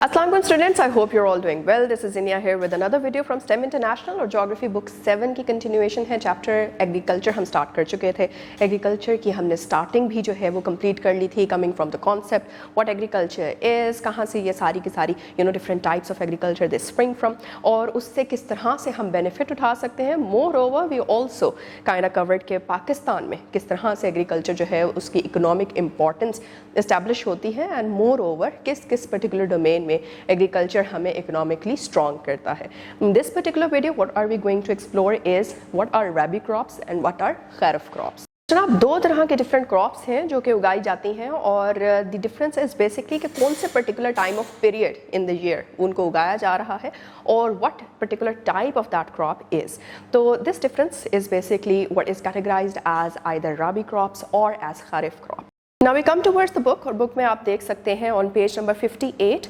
Assalamualaikum students, I hope you're all doing well. This is Inia here with another video from STEM International और Geography Book 7 की continuation है. Chapter agriculture हम start कर चुके थे. Agriculture की हमने स्टार्टिंग भी जो है वो कंप्लीट कर ली थी. Coming from the concept what agriculture is, कहाँ से ये सारी की सारी different types of agriculture they spring from और उससे किस तरह से हम बेनिफिट उठा सकते हैं. Moreover we also kind of covered के पाकिस्तान में किस तरह से एग्रीकल्चर जो है उसकी इकोनॉमिक इंपॉर्टेंस इस्टेब्लिश होती है एंड मोर ओवर किस किस पर्टिकुलर डोमेन में एग्रीकल्चर हमें इकोनॉमिकली स्ट्रॉन्ग करता है. In this particular video what are we going to explore is what are rabi crops and what are kharif crops. जनाब, दो तरह के डिफरेंट क्रॉप्स हैं जो कि उगाई जाती हैं और द डिफरेंस इज बेसिकली कि कौन से particular time of period in the year उनको उगाया जा रहा है और what particular type of that crop is. तो this difference is basically what is categorised as either rabi crops और as kharif crop. Now we come towards the book और book में आप देख सकते हैं ऑन पेज नंबर 58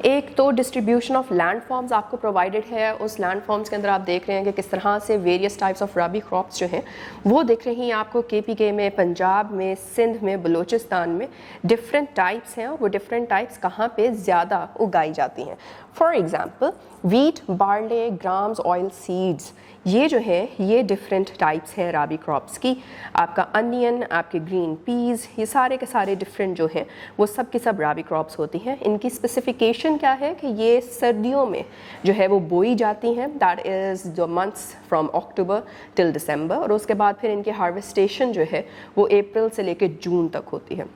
एक तो डिस्ट्रीब्यूशन ऑफ लैंड फॉर्म्स आपको प्रोवाइडेड है. उस लैंड फॉर्म्स के अंदर आप देख रहे हैं कि किस तरह से various types of rabi crops जो हैं वो दिख रही हैं आपको. KPK में, पंजाब में, सिंध में, बलूचिस्तान में डिफरेंट टाइप्स हैं और वो डिफरेंट टाइप्स कहाँ पे ज़्यादा उगाई जाती हैं. For example wheat, barley, grams, oil seeds, ये जो है ये डिफरेंट टाइप्स हैं रबी क्रॉप्स की. आपका अनियन, आपके ग्रीन पीस, ये सारे के सारे डिफरेंट जो हैं वो सब की सब रबी क्रॉप्स होती हैं. इनकी स्पेसिफिकेशन क्या है कि ये सर्दियों में जो है वो बोई जाती हैं. That is the months from October till दिसंबर और उसके बाद फिर इनकी हार्वेस्टेशन जो है वो अप्रैल से लेकर जून तक होती है.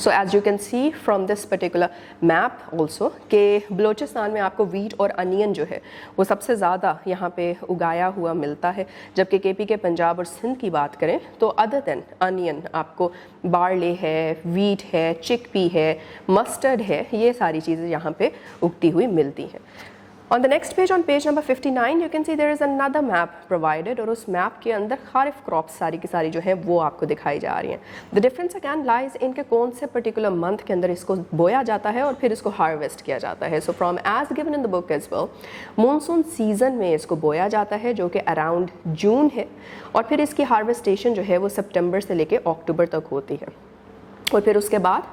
So as you can see from this particular map also कि बलूचिस्तान में आपको वीट और अनियन जो है वो सबसे ज़्यादा यहाँ पे उगाया हुआ मिलता है, जबकि KPK, पंजाब और सिंध की बात करें तो अदर देन अनियन आपको बार्ले है, वीट है, चिकपी है, मस्टर्ड है, ये सारी चीज़ें यहाँ पे उगती हुई मिलती हैं. On the next page, on page number 59, you can see there is another map provided और उस map के अंदर खारिफ क्रॉप्स सारी की सारी जो है वो आपको दिखाई जा रही हैं. The difference again lies इनके कौन से particular month के अंदर इसको बोया जाता है और फिर इसको हार्वेस्ट किया जाता है. So from as given in the book as well, monsoon season में इसको बोया जाता है जो कि अराउंड जून है और फिर इसकी हार्वेस्टेशन जो है वो सितंबर से लेके अक्टूबर तक होती है. और फिर उसके बाद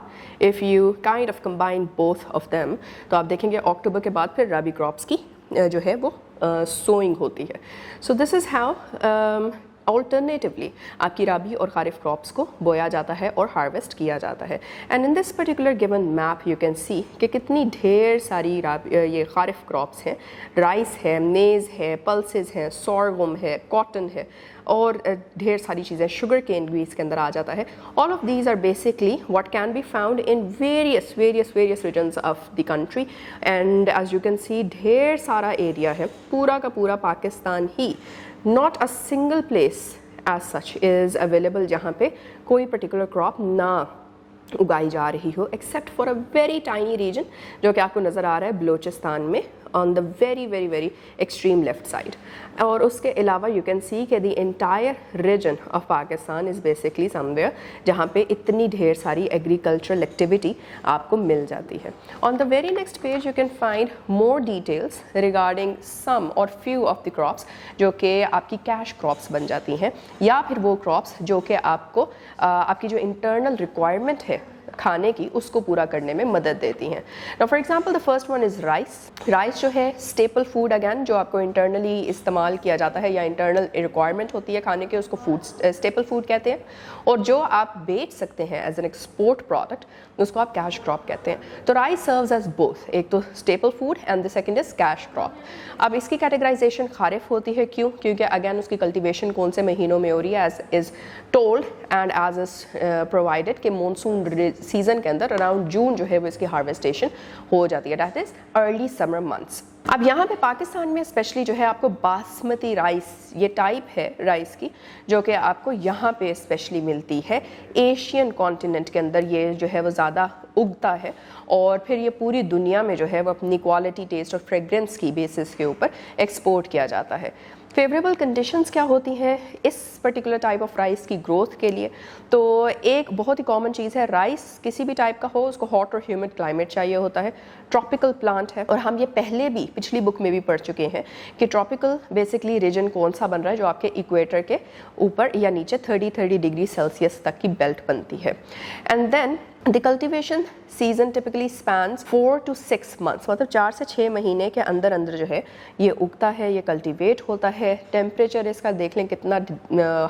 if you kind of combine both of them तो आप देखेंगे अक्टूबर के बाद फिर रबी क्रॉप्स की जो है वो सोइंग होती है. So this is how alternatively आपकी रबी और खरीफ क्रॉप्स को बोया जाता है और हार्वेस्ट किया जाता है. And in this particular given map you can see कि कितनी ढेर सारी ये खरीफ क्रॉप्स हैं. राइस है, मेज़ है, पल्सेस हैं, सोरगम है, कॉटन है और ढेर सारी चीज़ें. शुगर केन भी इसके अंदर आ जाता है. All of these are basically what can be found in various regions of the country. And as you can see ढेर सारा एरिया है, पूरा का पूरा पाकिस्तान ही, not a single place as such is available जहाँ पे कोई पर्टिकुलर क्रॉप ना उगाई जा रही हो except for a very tiny region जो कि आपको नज़र आ रहा है बलूचिस्तान में on the very extreme left side. और उसके अलावा यू कैन सी कि the entire region of Pakistan is basically somewhere जहाँ पे इतनी ढेर सारी एग्रीकल्चरल एक्टिविटी आपको मिल जाती है. On the very next page you can find more details regarding some और फ्यू ऑफ द क्रॉप्स जो कि आपकी कैश क्रॉप्स बन जाती हैं या फिर वो क्रॉप्स जो कि आपको आपकी जो इंटरनल रिक्वायरमेंट है खाने की उसको पूरा करने में मदद देती हैं. Now for example the first one is rice. Rice जो है स्टेपल फूड अगैन जो आपको इंटरनली इस्तेमाल किया जाता है या इंटरनल रिक्वायरमेंट होती है खाने की, उसको फूड स्टेपल फूड कहते हैं. और जो आप बेच सकते हैं एज एन एक्सपोर्ट प्रोडक्ट उसको आप कैश क्रॉप कहते हैं. तो राइस सर्व्स एज बोथ, एक तो staple food and the second is cash crop. अब इसकी कैटेगराइजेशन खारिफ होती है. क्यों? क्योंकि अगैन उसकी कल्टिवेशन कौन से महीनों में हो रही है as is told and as is provided कि मानसून सीजन के अंदर अराउंड जून जो है वो इसकी हार्वेस्टेशन हो जाती है. That is early summer months. अब यहाँ पे पाकिस्तान में स्पेशली जो है आपको बासमती राइस ये टाइप है राइस की जो कि आपको यहाँ पे स्पेशली मिलती है. एशियन कॉन्टिनेंट के अंदर ये जो है वो ज़्यादा उगता है और फिर ये पूरी दुनिया में जो है वो अपनी क्वालिटी, टेस्ट और फ्रेग्रेंस की बेसिस के ऊपर एक्सपोर्ट किया जाता है. फेवरेबल कंडीशंस क्या होती हैं इस पर्टिकुलर टाइप ऑफ राइस की ग्रोथ के लिए? तो एक बहुत ही कॉमन चीज़ है, राइस किसी भी टाइप का हो उसको हॉट और ह्यूमिड क्लाइमेट चाहिए होता है. ट्रॉपिकल प्लांट है और हम ये पहले भी पिछली बुक में भी पढ़ चुके हैं कि ट्रॉपिकल बेसिकली रीजन कौन सा बन रहा है जो आपके इक्वेटर के ऊपर या नीचे 30 डिग्री सेल्सियस तक की बेल्ट बनती है. And then the cultivation season typically spans 4 to 6 months, मतलब 4 से 6 महीने के अंदर अंदर जो है ये उगता है, ये कल्टिवेट होता है। टेम्परेचर इसका देख लें कितना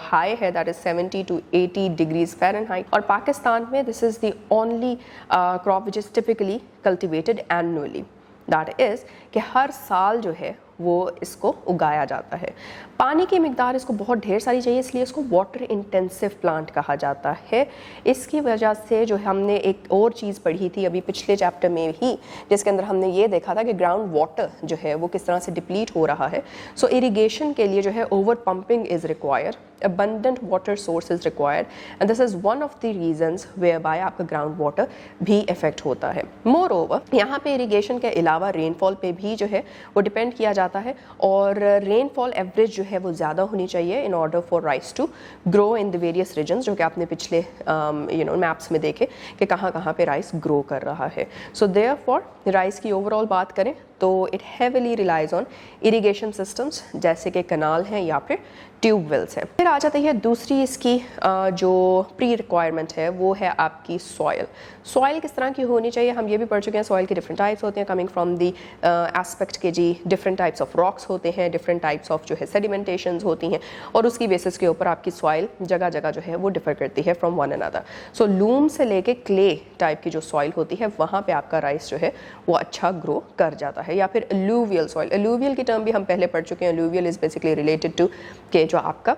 हाई है, that is 70 to 80 degrees Fahrenheit. और पाकिस्तान में this is the only crop which is typically cultivated annually, that is कि हर साल जो है वो इसको उगाया जाता है। पानी की मिकदार इसको बहुत ढेर सारी चाहिए, इसलिए इसको वाटर इंटेंसिव प्लांट कहा जाता है। इसकी वजह से जो हमने एक और चीज़ पढ़ी थी अभी पिछले चैप्टर में ही, जिसके अंदर हमने ये देखा था कि ग्राउंड वाटर जो है वो किस तरह से डिप्लीट हो रहा है। सो इरिगेशन के लिए जो है over pumping is required, abundant water source is required, and this is one of the reasons whereby आपका ग्राउंड वाटर भी इफेक्ट होता है। Moreover, यहाँ पे इरिगेशन के अलावा रेनफॉल पे भी जो है वो डिपेंड किया जाता है, और रेनफॉल एवरेज जो है वो ज़्यादा होनी चाहिए in order for rice to grow in the various regions, जो कि आपने पिछले मैप्स में देखे कि कहाँ कहाँ पे राइस ग्रो कर रहा है। सो देयरफॉर राइस की ओवरऑल बात करें तो it heavily relies on irrigation systems, जैसे कि कनाल हैं या फिर ट्यूब वेल्स हैं। फिर आ जाती है दूसरी इसकी जो प्री रिक्वायरमेंट है, वो है आपकी सॉयल। सॉयल किस तरह की होनी चाहिए हम ये भी पढ़ चुके हैं। सॉयल की डिफरेंट टाइप्स होते हैं, कमिंग फ्रॉम दी एस्पेक्ट के जी डिफरेंट टाइप्स ऑफ रॉक्स होते हैं, डिफरेंट टाइप्स ऑफ जो है सेडिमेंटेशंस होती हैं, और उसकी बेसिस के ऊपर आपकी सॉयल जगह जगह जो है वो डिफर करती है from one another. So loom से लेके क्ले टाइप की जो सॉयल होती है वहाँ पे आपका राइस जो है वो अच्छा ग्रो कर जाता है। या फिर अलूवियल सॉइल, अलूवियल की टर्म भी हम पहले पढ़ चुके हैं। Alluvial is basically related to के जो आपका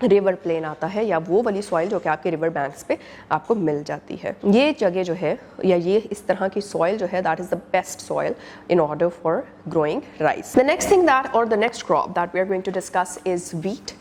रिवर प्लेन आता है, या वो वाली सॉइल जो कि आपके रिवर बैंक्स पे आपको मिल जाती है। ये जगह जो है या ये इस तरह की सॉइल जो है that is the best soil in order for growing rice. The next thing that और the next crop that we are going to discuss is wheat,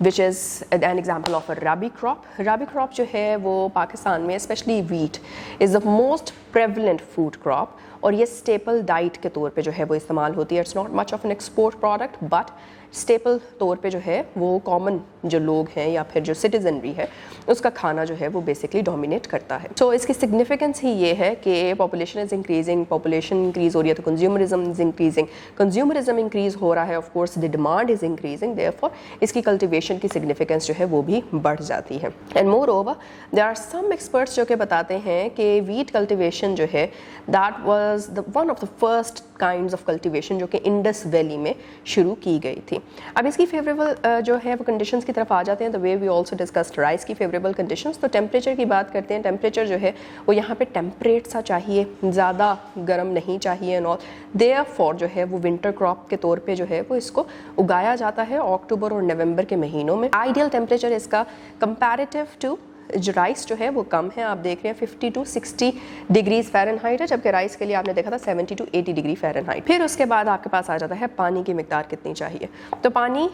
which is an example of a rabi crop. Rabi crop जो है वो पाकिस्तान में especially wheat is the most prevalent food crop, और ये staple diet के तौर पे जो है वो इस्तेमाल होती है। It's not much of an export product, but staple तौर पे जो है वो कॉमन जो लोग हैं या फिर जो सिटीजनरी है उसका खाना जो है वो बेसिकली डोमिनेट करता है। तो इसकी सिग्निफिकेंस ही ये है कि population is increasing, population increase हो रही है तो consumerism is increasing, consumerism increase हो रहा है, of course the demand is increasing, therefore इसकी कल्टिवेशन की सिग्निफिकेंस जो है वो भी बढ़ जाती है। And moreover there are some experts जो कि बताते हैं कि वीट कल्टिवेशन जो है that was the one of the first kinds of cultivation जो कि इंडस वैली में शुरू की गई थी। अब इसकी फेवरेबल जो है वो कंडीशंस की तरफ आ जाते हैं। The way we also discussed rice की फेवरेबल कंडीशंस। तो टेम्परेचर की बात करते हैं। टेम्परेचर जो है वो यहाँ पे टेम्परेट सा चाहिए, ज़्यादा गर्म नहीं चाहिए एंड ऑल। देयरफॉर जो है वो विंटर क्रॉप के तौर पे जो है वो इसको उगाया जाता है अक्टूबर और नवंबर के महीनों में। आइडियल टेम्परेचर इसका कंपैरेटिव टू जो राइस जो है वो कम है, आप देख रहे हैं 50 to 60 डिग्रीज फ़ारेनहाइट है, जबकि राइस के लिए आपने देखा था 70 to 80 डिग्री फ़ारेनहाइट। फिर उसके बाद आपके पास आ जाता है पानी की मिकदार कितनी चाहिए। तो पानी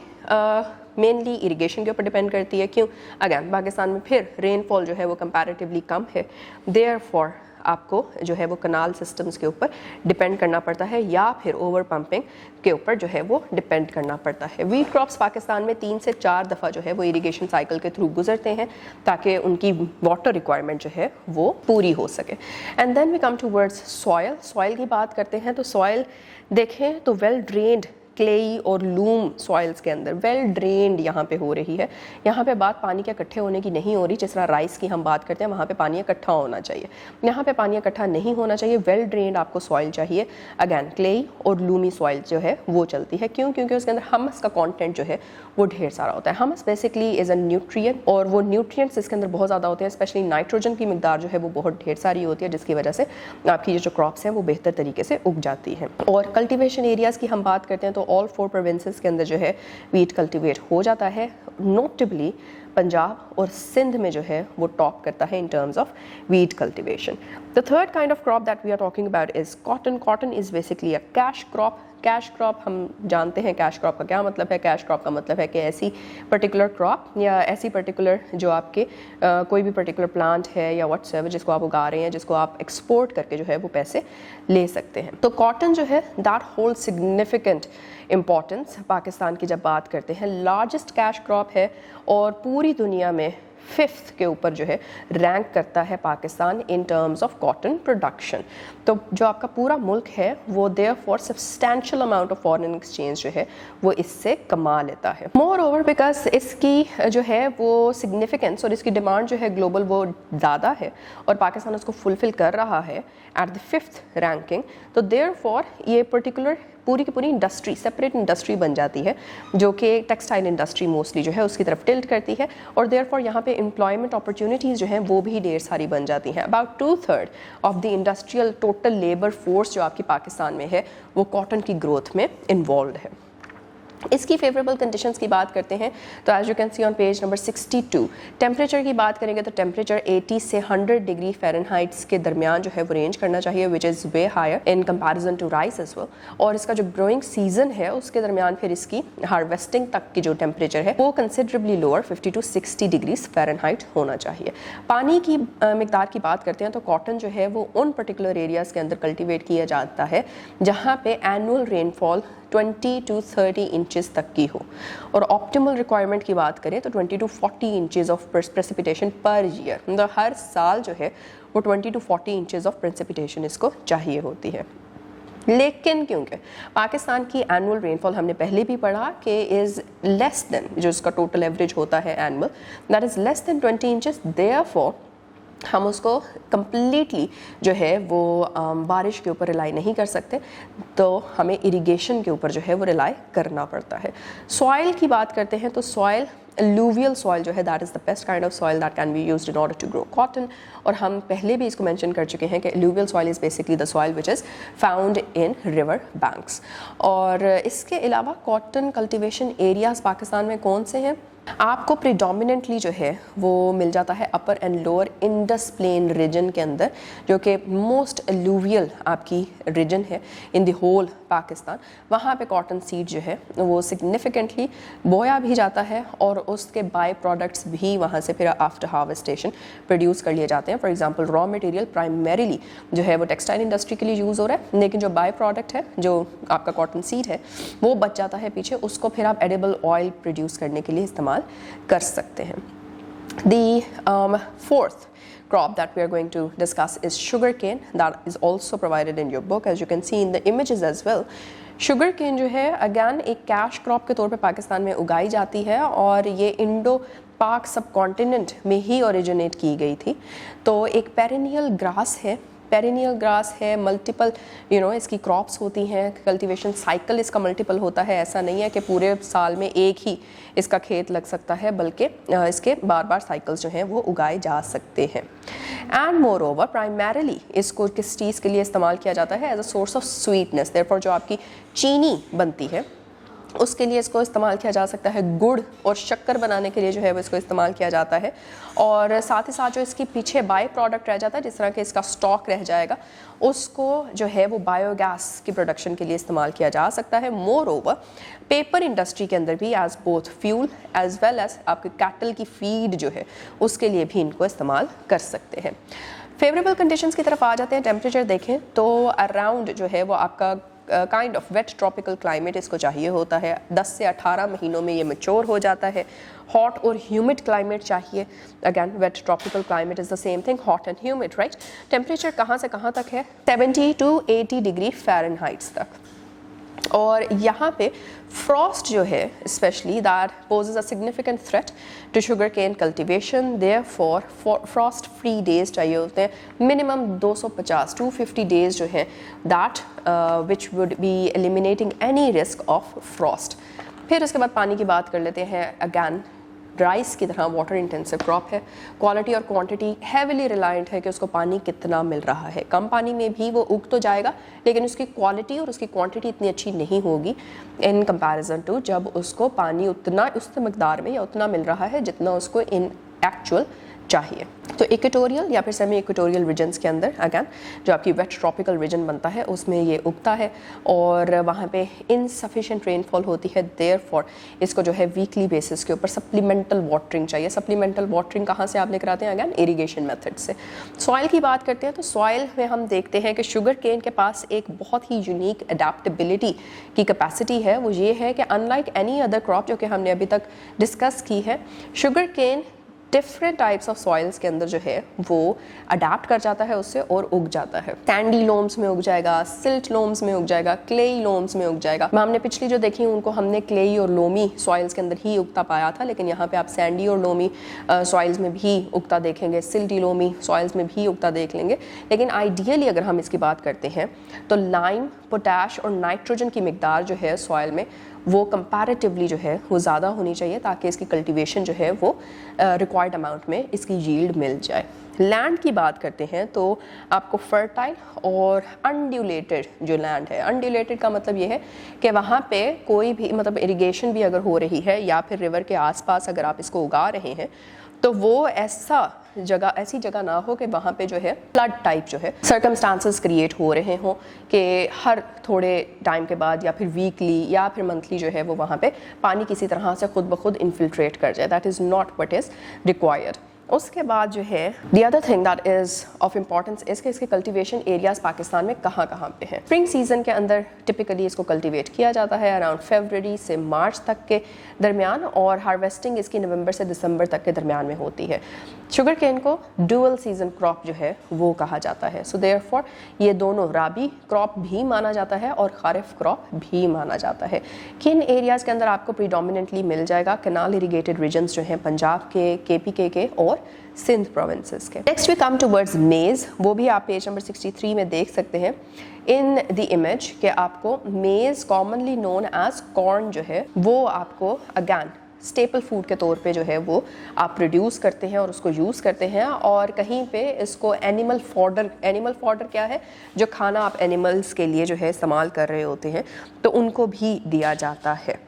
मेनली इरिगेशन के ऊपर डिपेंड करती है। क्यों? अगैन पाकिस्तान में फिर रेनफॉल जो है वो कंपैरेटिवली कम है, देयरफॉर आपको जो है वो कनाल सिस्टम्स के ऊपर डिपेंड करना पड़ता है या फिर ओवर पंपिंग के ऊपर जो है वो डिपेंड करना पड़ता है। वीट क्रॉप्स पाकिस्तान में 3 से 4 दफ़ा जो है वो इरिगेशन साइकिल के थ्रू गुजरते हैं ताकि उनकी वाटर रिक्वायरमेंट जो है वो पूरी हो सके। And then we come towards soil. Soil की बात करते हैं तो सॉयल देखें तो वेल ड्रेन्ड क्लेई और लूम सॉइल्स के अंदर वेल ड्रेन्ड यहाँ पे हो रही है। यहाँ पे बात पानी के इकट्ठे होने की नहीं हो रही, जिस तरह राइस की हम बात करते हैं वहाँ पे पानी इकट्ठा होना चाहिए, यहाँ पे पानी इकट्ठा नहीं होना चाहिए। वेल ड्रेन्ड आपको सॉइल चाहिए। अगैन क्लेई और लूमी सॉइल जो है वो चलती है। क्यों? क्योंकि उसके अंदर हमस का कॉन्टेंट जो है वो ढेर सारा होता है। हमस बेसिकली इज़ अ न्यूट्रिएंट, और वो न्यूट्रिएंट्स इसके अंदर बहुत ज़्यादा होते हैं। स्पेशली नाइट्रोजन की मिकदार जो है वो बहुत ढेर सारी होती है, जिसकी वजह से आपकी जो क्रॉप्स हैं वो बेहतर तरीके से उग जाती हैं। और कल्टिवेशन एरियाज़ की हम बात करते हैं तो ऑल 4 प्रोविंसेस के अंदर जो है वीट कल्टिवेट हो जाता है। नोटेबली पंजाब और सिंध में जो है वो टॉप करता है in terms of wheat cultivation. The third kind of crop that we are talking about is cotton. Cotton is basically a cash crop. Cash crop हम जानते हैं कैश क्रॉप का क्या मतलब है। कैश क्रॉप का मतलब है कि ऐसी पर्टिकुलर क्रॉप या ऐसी पर्टिकुलर जो आपके कोई भी पर्टिकुलर प्लांट है या व्हाटसएवर जिसको आप उगा रहे हैं, जिसको आप एक्सपोर्ट करके जो है वो पैसे ले सकते हैं। तो कॉटन जो है that hold significant importance Pakistan की जब बात करते हैं। लार्जेस्ट कैश क्रॉप है और पूरी दुनिया में 5th के ऊपर जो है रैंक करता है पाकिस्तान इन टर्म्स ऑफ कॉटन प्रोडक्शन। तो जो आपका पूरा मुल्क है वो therefore substantial amount of foreign exchange जो है वो इससे कमा लेता है। मोर ओवर बिकॉज इसकी जो है वो सिग्निफिकेंस और इसकी डिमांड जो है ग्लोबल वो ज़्यादा है और पाकिस्तान उसको फुलफिल कर रहा है एट द 5th रैंकिंग, तो देयरफॉर ये पर्टिकुलर पूरी की पूरी इंडस्ट्री सेपरेट इंडस्ट्री बन जाती है जो कि टेक्सटाइल इंडस्ट्री मोस्टली जो है उसकी तरफ टिल्ट करती है और देयरफॉर यहाँ पे एम्प्लॉयमेंट अपॉर्चुनिटीज़ जो हैं वो भी ढेर सारी बन जाती हैं। About 2/3 of the industrial total labour force जो आपकी पाकिस्तान में है वो कॉटन की ग्रोथ में इन्वॉल्व है। इसकी फेवरेबल कंडीशंस की बात करते हैं तो as you can see on page number 62 temperature की बात करेंगे तो टेम्परेचर 80 से 100 डिग्री फ़ारेनहाइट्स के दरमियान जो है वो रेंज करना चाहिए which is way higher in comparison to rice as well. और इसका जो ग्रोइंग सीजन है उसके दरमियान फिर इसकी हार्वेस्टिंग तक की जो टेम्परेचर है वो considerably lower 50 to 60 degrees Fahrenheit होना चाहिए। पानी की मिकदार की बात करते हैं तो कॉटन जो है वो उन पर्टिकुलर एरियाज़ के अंदर कल्टिवेट किया जाता है जहाँ पे एनुअल रेनफॉल 20 to 30 इंचेस तक की हो और ऑप्टिमल रिक्वायरमेंट की बात करें तो 20 to 40 inches of precipitation per year, मतलब हर साल जो है वो 20 to 40 इंचेस ऑफ प्रेसिपिटेशन इसको चाहिए होती है। लेकिन क्योंकि पाकिस्तान की एनुअल रेनफॉल हमने पहले भी पढ़ा कि इज़ लेस देन जो इसका टोटल एवरेज होता है annual that is less than 20 inches, therefore हम उसको कम्प्लीटली जो है वो बारिश के ऊपर रिलाई नहीं कर सकते, तो हमें इरिगेशन के ऊपर जो है वो रिलाई करना पड़ता है। सॉइल की बात करते हैं तो सॉइल alluvial soil जो है that is the best kind of soil that can be used in order to grow cotton. और हम पहले भी इसको मेंशन कर चुके हैं कि alluvial soil is basically the soil which is found in river banks. और इसके अलावा कॉटन कल्टिवेशन एरियाज़ पाकिस्तान में कौन से हैं? आपको प्रिडोमिनेंटली जो है वो मिल जाता है upper and lower Indus plain region के अंदर जो कि मोस्ट एलुवियल आपकी रीजन है इन द होल पाकिस्तान। वहाँ पे कॉटन सीड जो है वो सिग्निफिकेंटली बोया भी जाता है और उसके बाय प्रोडक्ट्स भी वहाँ से फिर आफ्टर हार्वेस्टेशन प्रोड्यूस कर लिए जाते हैं। For example raw material primarily जो है वो टेक्सटाइल इंडस्ट्री के लिए यूज़ हो रहा है, लेकिन जो बाय प्रोडक्ट है जो आपका कॉटन सीड है वो बच जाता है पीछे, उसको फिर आप एडिबल ऑयल प्रोड्यूस करने के लिए इस्तेमाल कर सकते हैं। The fourth crop that we are going to discuss is sugarcane that is also provided in your book as you can see in the images as well। Sugarcane जो है again एक कैश क्रॉप के तौर पे पाकिस्तान में उगाई जाती है और ये इंडो पाक सब कॉन्टिनेंट में ही ओरिजिनेट की गई थी। तो एक पेरिनियल ग्रास है, मल्टीपल इसकी क्रॉप्स होती हैं, कल्टीवेशन साइकिल इसका मल्टीपल होता है। ऐसा नहीं है कि पूरे साल में एक ही इसका खेत लग सकता है, बल्कि इसके बार बार साइकिल्स जो हैं वो उगाए जा सकते हैं। एंड मोर ओवर प्राइमरीली इसको किस चीज़ के लिए इस्तेमाल किया जाता है? As a source of sweetness. Therefore जो आपकी चीनी बनती है उसके लिए इसको इस्तेमाल किया जा सकता है, गुड़ और शक्कर बनाने के लिए जो है वो इसको इस्तेमाल किया जाता है। और साथ ही साथ जो इसके पीछे बाय प्रोडक्ट रह जाता है, जिस तरह के इसका स्टॉक रह जाएगा, उसको जो है वो बायोगैस की प्रोडक्शन के लिए इस्तेमाल किया जा सकता है। मोर ओवर पेपर इंडस्ट्री के अंदर भी as both fuel as well as आपके कैटल की फीड जो है उसके लिए भी इनको इस्तेमाल कर सकते हैं। फेवरेबल कंडीशंस की तरफ आ जाते हैं। टेम्परेचर देखें तो अराउंड जो है वो आपका kind of wet tropical climate इसको चाहिए होता है। 10 से 18 महीनों में ये मैच्योर हो जाता है। हॉट और ह्यूमिड क्लाइमेट चाहिए। Again wet tropical climate is the same thing, hot and humid, right. Temperature कहाँ से कहाँ तक है? 70 to 80 डिग्री फ़ारेनहाइट्स तक। और यहाँ पे फ्रॉस्ट जो है specially that poses a significant threat to sugarcane cultivation. Therefore frost free days चाहिए होते हैं मिनिमम 250 डेज जो हैं that which would be eliminating any risk of frost. फिर उसके बाद पानी की बात कर लेते हैं। अगैन राइस की तरह वाटर इंटेंसिव क्रॉप है। क्वालिटी और क्वांटिटी हैविली रिलायंट है कि उसको पानी कितना मिल रहा है। कम पानी में भी वो उग तो जाएगा, लेकिन उसकी क्वालिटी और उसकी क्वांटिटी इतनी अच्छी नहीं होगी इन कंपैरिजन टू जब उसको पानी उतना उस मकदार में या उतना मिल रहा है जितना उसको इन एक्चुअल चाहिए। तो इक्वेटोरियल या फिर सेमी इक्वेटोरियल रीजन्स के अंदर अगैन जो आपकी वेट ट्रॉपिकल रीजन बनता है उसमें ये उगता है और वहाँ पे इनसफिशिएंट रेनफॉल होती है। देयरफॉर इसको जो है वीकली बेसिस के ऊपर सप्लीमेंटल वाटरिंग चाहिए। सप्लीमेंटल वाटरिंग कहाँ से आप लेकर आते हैं? अगैन इरीगेशन मेथड से। सॉइल की बात करते हैं तो सॉइल में हम देखते हैं कि शुगर केन के पास एक बहुत ही यूनिक अडेप्टेबिलिटी की कैपेसिटी है। वो ये है कि अनलाइक एनी अदर क्रॉप जो कि हमने अभी तक डिस्कस की है, sugarcane different types of soils के अंदर जो है वो अडाप्ट कर जाता है उससे और उग जाता है। सैंडी लोम्स में उग जाएगा, सिल्ट लोम्स में उग जाएगा, क्लेई लोम्स में उग जाएगा। हमने पिछली जो देखी उनको हमने क्लेई और लोमी सॉइल्स के अंदर ही उगता पाया था, लेकिन यहाँ पे आप सैंडी और लोमी सॉइल्स में भी उगता देखेंगे, सिल्टी लोमी सॉइल्स में भी उगता देख लेंगे। लेकिन आइडियली अगर हम इसकी बात करते हैं तो लाइम, पोटैश और नाइट्रोजन की मिकदार जो है सॉइल में वो कंपैरेटिवली जो है वो ज़्यादा होनी चाहिए ताकि इसकी कल्टीवेशन जो है वो रिक्वायर्ड अमाउंट में इसकी यील्ड मिल जाए। लैंड की बात करते हैं तो आपको फर्टाइल और अनड्यूलेटेड जो लैंड है, अनड्यूलेटेड का मतलब ये है कि वहाँ पे कोई भी मतलब इरिगेशन भी अगर हो रही है या फिर रिवर के आसपास अगर आप इसको उगा रहे हैं तो वो ऐसी जगह ना हो कि वहाँ पे जो है फ्लड टाइप जो है सर्कमस्टांसेस क्रिएट हो रहे हों कि हर थोड़े टाइम के बाद या फिर वीकली या फिर मंथली जो है वो वहाँ पे पानी किसी तरह से खुद ब खुद इन्फिल्ट्रेट कर जाए। That is not what is required. उसके बाद जो है the other thing that is of importance is कि इसके कल्टीवेशन एरियाज पाकिस्तान में कहाँ पे हैं। स्प्रिंग सीजन के अंदर टिपिकली इसको कल्टीवेट किया जाता है अराउंड फरवरी से मार्च तक के दरमियान, और हार्वेस्टिंग इसकी नवंबर से दिसंबर तक के दरमियान में होती है। शुगर केन को डुअल सीजन क्रॉप जो है वो कहा जाता है। सो देयरफॉर ये दोनों राबी क्रॉप भी माना जाता है और खारिफ क्रॉप भी माना जाता है। किन एरियाज़ के अंदर आपको प्रीडोमिनेंटली मिल जाएगा? कैनाल इरीगेटेड रीजन्स जो हैं पंजाब के, KPK के और सिंध प्रोविंसेस के। नेक्स्ट वी कम टूवर्ड्स मेज़, वो भी आप पेज नंबर 63 में देख सकते हैं इन द इमेज कि आपको मेज़ कॉमनली नोन एज कॉर्न जो है वो आपको अगैन स्टेपल फूड के तौर पे जो है वो आप प्रोड्यूस करते हैं और उसको यूज़ करते हैं, और कहीं पे इसको एनिमल फॉडर क्या है? जो खाना आप एनिमल्स के लिए जो है इस्तेमाल कर रहे होते हैं तो उनको भी दिया जाता है।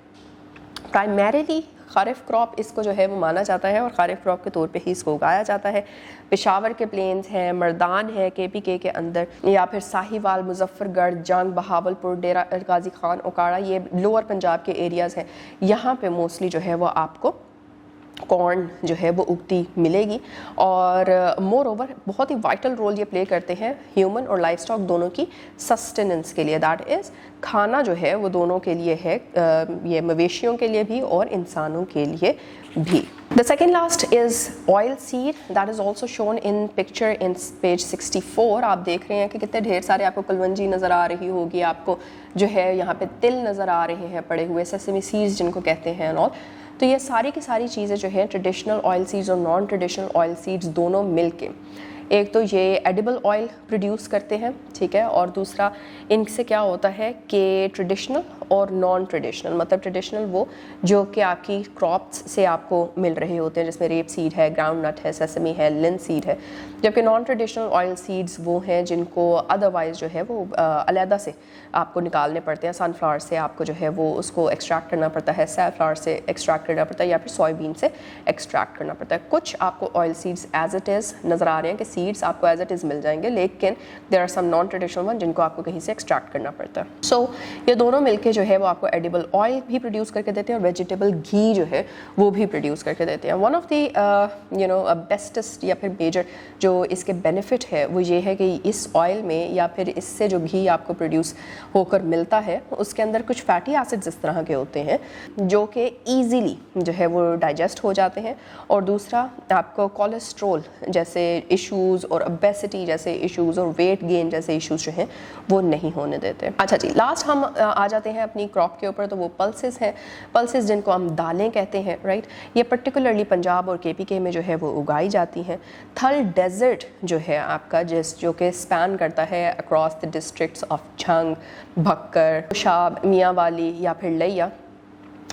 प्राइमरीली खारिफ क्रॉप इसको जो है वो माना जाता है और खारिफ क्रॉप के तौर पे ही इसको उगाया जाता है। पेशावर के प्लेन्स हैं, मर्दान है KPK के अंदर, या फिर साहिवाल, मुजफ्फरगढ़, जंग, बहावलपुर, डेरा गाजी खान, ओकाड़ा, ये लोअर पंजाब के एरियाज़ हैं। यहाँ पे मोस्टली जो है वो आपको कॉर्न जो है वो उगती मिलेगी, और मोर ओवर बहुत ही वाइटल रोल ये प्ले करते हैं ह्यूमन और लाइफ स्टॉक दोनों की सस्टेनेंस के लिए। दैट इज़ खाना जो है वो दोनों के लिए है, ये मवेशियों के लिए भी और इंसानों के लिए भी। The second last is oil seed, that is also shown in picture in page 64। आप देख रहे हैं कि कितने ढेर सारे आपको कलवंजी नज़र आ रही होगी, आपको जो है यहाँ पे तिल नज़र आ रहे हैं पड़े हुए, सेसमी सीड्स जिनको कहते हैं एंड ऑल। तो ये सारी की सारी चीज़ें जो है ट्रेडिशनल ऑयल सीड्स और नॉन ट्रेडिशनल ऑयल सीड्स दोनों मिलके एक तो ये एडिबल ऑयल प्रोड्यूस करते हैं, ठीक है, और दूसरा इनसे क्या होता है कि ट्रेडिशनल और नॉन ट्रेडिशनल, मतलब ट्रेडिशनल वो जो कि आपकी क्रॉप्स से आपको मिल रहे होते हैं, जिसमें रेप सीड है, ग्राउंड नट है, सेसमी है, लिन सीड है, जबकि नॉन ट्रेडिशनल ऑयल सीड्स वो हैं जिनको अदरवाइज़ जो है वो अलहदा से आपको निकालने पड़ते हैं। सनफ्लावर से आपको जो है वो उसको एक्सट्रैक्ट करना पड़ता है, सैफ्लावर से एक्सट्रैक्ट करना पड़ता है, या फिर सोयाबीन से एक्सट्रैक्ट करना पड़ता है। कुछ आपको oil seeds as it is नज़र आ रहे हैं कि सीड्स आपको एज इट इज़ मिल जाएंगे, लेकिन there are some non traditional one जिनको आपको कहीं से एक्सट्रैक्ट करना पड़ता है। सो ये दोनों मिलके जो है वो आपको एडिबल ऑयल भी प्रोड्यूस करके देते हैं और वेजिटेबल घी जो है वो भी प्रोड्यूस करके देते हैं। वन ऑफ द बेस्टेस्ट या फिर मेजर जो इसके बेनिफिट है वो ये है कि इस ऑयल में या फिर इससे जो घी आपको प्रोड्यूस होकर मिलता है उसके अंदर कुछ फैटी एसिड्स इस तरह के होते हैं जो कि ईजीली जो है वो डाइजेस्ट हो जाते हैं, और दूसरा आपको कोलेस्ट्रोल जैसे इश्यूज़ और ओबेसिटी जैसे इश्यूज़ और वेट गेन जैसे इश्यूज़ जो हैं वो नहीं होने देते। अच्छा जी, लास्ट हम आ जाते हैं अपनी क्रॉप के ऊपर, तो वो पल्सेस हैं। पल्सेस जिनको हम दालें कहते हैं, राइट, ये पर्टिकुलरली पंजाब और KPK में जो है वो उगाई जाती हैं। थल डेजर्ट जो है आपका जो कि स्पैन करता है across the districts of Jhang, Bhakkar, शाब, मियाँ वाली या फिर लैया,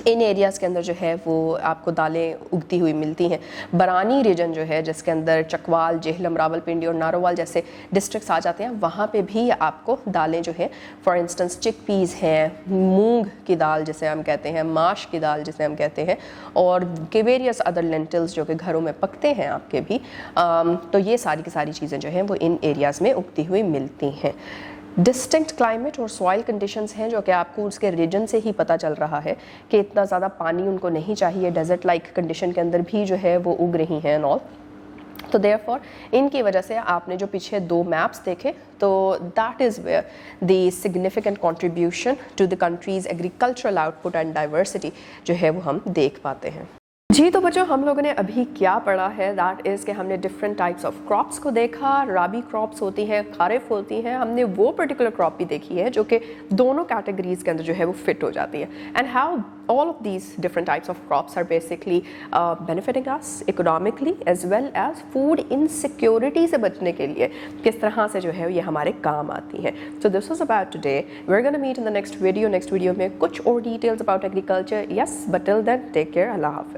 इन एरियाज़ के अंदर जो है वो आपको दालें उगती हुई मिलती हैं। बरानी रीजन जो है जिसके अंदर चकवाल, जेहलम, रावलपिंडी और नारोवाल जैसे डिस्ट्रिक्ट्स आ जाते हैं, वहाँ पे भी आपको दालें जो हैं, फॉर इंस्टेंस चिकपीस हैं, मूंग की दाल जिसे हम कहते हैं, माश की दाल जिसे हम कहते हैं, और वेरियस अदर लेंटिल्स जो कि घरों में पकते हैं आपके भी, तो ये सारी की सारी चीज़ें जो हैं वो इन एरियाज़ में उगती हुई मिलती हैं। डिस्टिंक्ट क्लाइमेट और सॉइल कंडीशंस हैं जो कि आपको उसके रीजन से ही पता चल रहा है कि इतना ज़्यादा पानी उनको नहीं चाहिए, डेजर्ट लाइक कंडीशन के अंदर भी जो है वो उग रही हैं एंड ऑल। तो देयरफॉर इनकी वजह से आपने जो पीछे दो मैप्स देखे तो that is where the significant contribution to the country's agricultural output and diversity जो है वो हम देख पाते हैं। जी तो बच्चों, हम लोगों ने अभी क्या पढ़ा है, दैट इज़ कि हमने डिफरेंट टाइप्स ऑफ क्रॉप्स को देखा। राबी क्रॉप्स होती हैं, खारिफ होती हैं। हमने वो पर्टिकुलर क्रॉप भी देखी है जो कि दोनों कैटेगरीज के अंदर जो है वो फिट हो जाती है, and how all of these different types of crops are basically benefiting us economically as well as food insecurity से बचने के लिए किस तरह से जो है ये हमारे काम आती हैं। So this was about today. We're gonna meet in the next video. Next video में कुछ और details about agriculture. Yes, but till then, take care. Allah Hafiz.